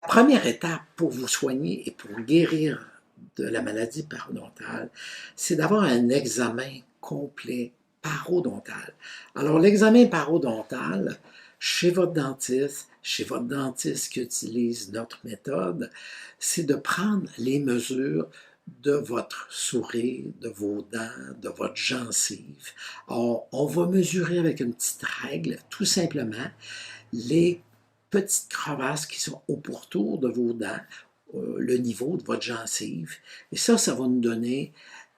première étape pour vous soigner et pour guérir de la maladie parodontale, c'est d'avoir un examen complet parodontal. Alors, l'examen parodontal, chez votre dentiste qui utilise notre méthode, c'est de prendre les mesures de votre sourire, de vos dents, de votre gencive. Alors, on va mesurer avec une petite règle, tout simplement, les petites crevasses qui sont au pourtour de vos dents, le niveau de votre gencive. Et ça va nous donner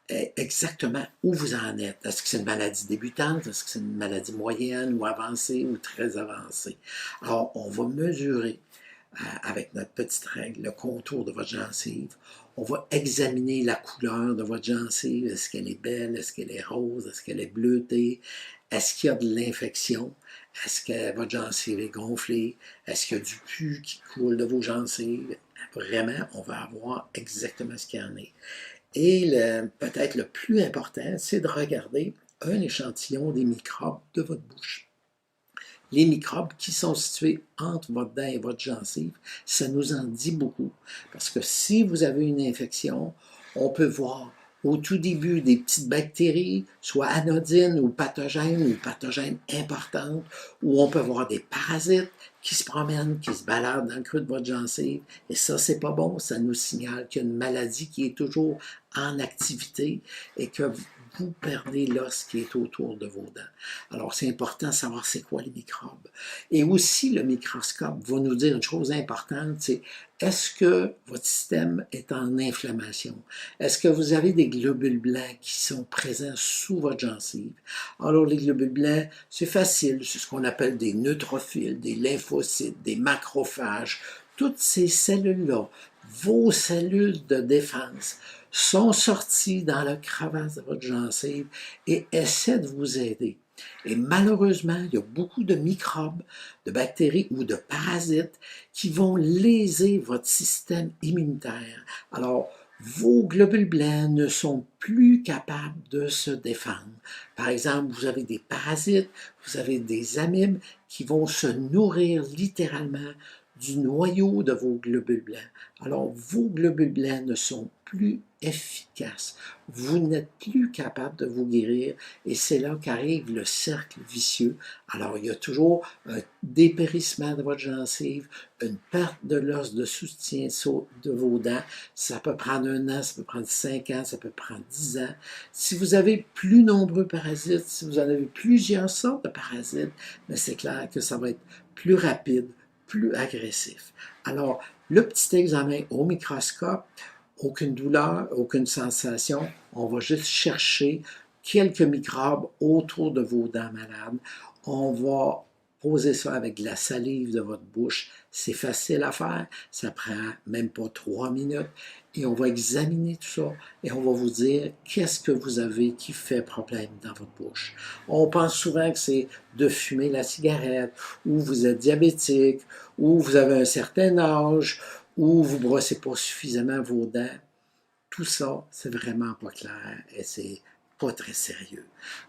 exactement où vous en êtes. Est-ce que c'est une maladie débutante? Est-ce que c'est une maladie moyenne ou avancée ou très avancée? Alors, on va mesurer avec notre petite règle le contour de votre gencive. On va examiner la couleur de votre gencive. Est-ce qu'elle est belle? Est-ce qu'elle est rose? Est-ce qu'elle est bleutée? Est-ce qu'il y a de l'infection? Est-ce que votre gencive est gonflée? Est-ce qu'il y a du pus qui coule de vos gencives? Vraiment, on va avoir exactement ce qu'il y en est. Et peut-être le plus important, c'est de regarder un échantillon des microbes de votre bouche. Les microbes qui sont situés entre votre dent et votre gencive, ça nous en dit beaucoup. Parce que si vous avez une infection, on peut voir au tout début des petites bactéries, soit anodines ou pathogènes importantes, ou on peut voir des parasites qui se promènent, qui se baladent dans le creux de votre gencive. Et ça, c'est pas bon. Ça nous signale qu'il y a une maladie qui est toujours en activité et que vous perdez l'os qui est autour de vos dents. Alors, c'est important de savoir c'est quoi les microbes. Et aussi, le microscope va nous dire une chose importante, c'est est-ce que votre système est en inflammation? Est-ce que vous avez des globules blancs qui sont présents sous votre gencive? Alors, les globules blancs, c'est facile, c'est ce qu'on appelle des neutrophiles, des lymphocytes, des macrophages. Toutes ces cellules-là, vos cellules de défense, sont sorties dans la crevasse de votre gencive et essaient de vous aider. Et malheureusement, il y a beaucoup de microbes, de bactéries ou de parasites qui vont léser votre système immunitaire. Alors, vos globules blancs ne sont plus capables de se défendre. Par exemple, vous avez des parasites, vous avez des amibes qui vont se nourrir littéralement du noyau de vos globules blancs. Alors, vos globules blancs ne sont plus efficaces. Vous n'êtes plus capable de vous guérir et c'est là qu'arrive le cercle vicieux. Alors, il y a toujours un dépérissement de votre gencive, une perte de l'os de soutien de vos dents. Ça peut prendre 1 an, ça peut prendre 5 ans, ça peut prendre 10 ans. Si vous avez plus nombreux parasites, si vous en avez plusieurs sortes de parasites, mais c'est clair que ça va être plus rapide, plus agressif. Alors, le petit examen au microscope, aucune douleur, aucune sensation, on va juste chercher quelques microbes autour de vos dents malades. On va poser ça avec de la salive de votre bouche. C'est facile à faire, ça prend même pas 3 minutes. Et on va examiner tout ça et on va vous dire qu'est-ce que vous avez qui fait problème dans votre bouche. On pense souvent que c'est de fumer la cigarette, ou vous êtes diabétique, ou vous avez un certain âge, ou vous ne brossez pas suffisamment vos dents. Tout ça, c'est vraiment pas clair et c'est pas très sérieux.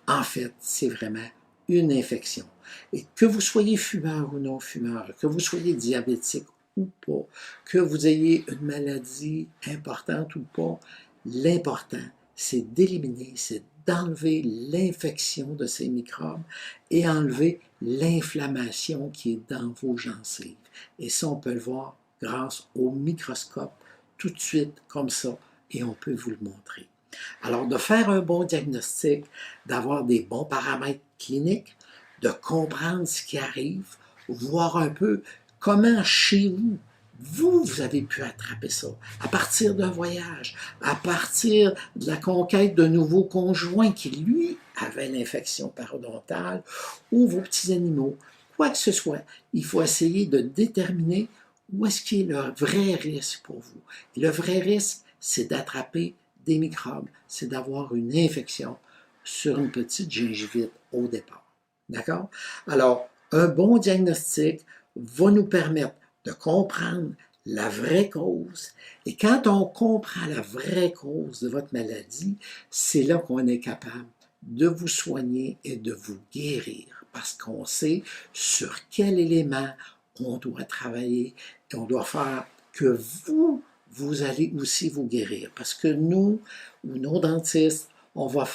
En fait, c'est vraiment une infection. Et que vous soyez fumeur ou non fumeur, que vous soyez diabétique ou pas, que vous ayez une maladie importante ou pas, l'important, c'est d'éliminer, c'est d'enlever l'infection de ces microbes et enlever l'inflammation qui est dans vos gencives. Et ça, on peut le voir grâce au microscope, tout de suite, comme ça, et on peut vous le montrer. Alors, de faire un bon diagnostic, d'avoir des bons paramètres cliniques, de comprendre ce qui arrive, voir un peu comment chez vous avez pu attraper ça, à partir d'un voyage, à partir de la conquête d'un nouveau conjoint qui, lui, avait l'infection parodontale, ou vos petits animaux, quoi que ce soit, il faut essayer de déterminer où est-ce qu'il y a le vrai risque pour vous. Et le vrai risque, c'est d'attraper des microbes, c'est d'avoir une infection sur une petite gingivite au départ. D'accord? Alors, un bon diagnostic va nous permettre de comprendre la vraie cause. Et quand on comprend la vraie cause de votre maladie, c'est là qu'on est capable de vous soigner et de vous guérir parce qu'on sait sur quel élément on doit travailler et on doit faire que vous allez aussi vous guérir. Parce que nous, ou nos dentistes, on va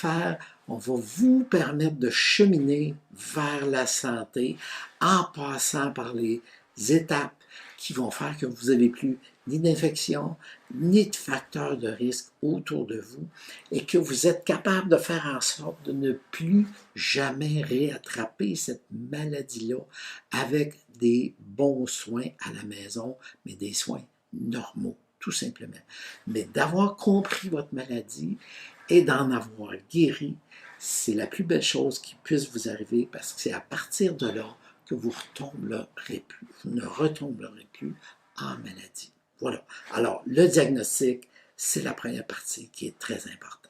vous permettre de cheminer vers la santé en passant par les étapes qui vont faire que vous n'avez plus ni d'infection, ni de facteurs de risque autour de vous et que vous êtes capable de faire en sorte de ne plus jamais réattraper cette maladie-là avec des bons soins à la maison, mais des soins normaux, tout simplement. Mais d'avoir compris votre maladie et d'en avoir guéri, c'est la plus belle chose qui puisse vous arriver parce que c'est à partir de là que vous ne retomberez plus en maladie. Voilà. Alors, le diagnostic, c'est la première partie qui est très importante.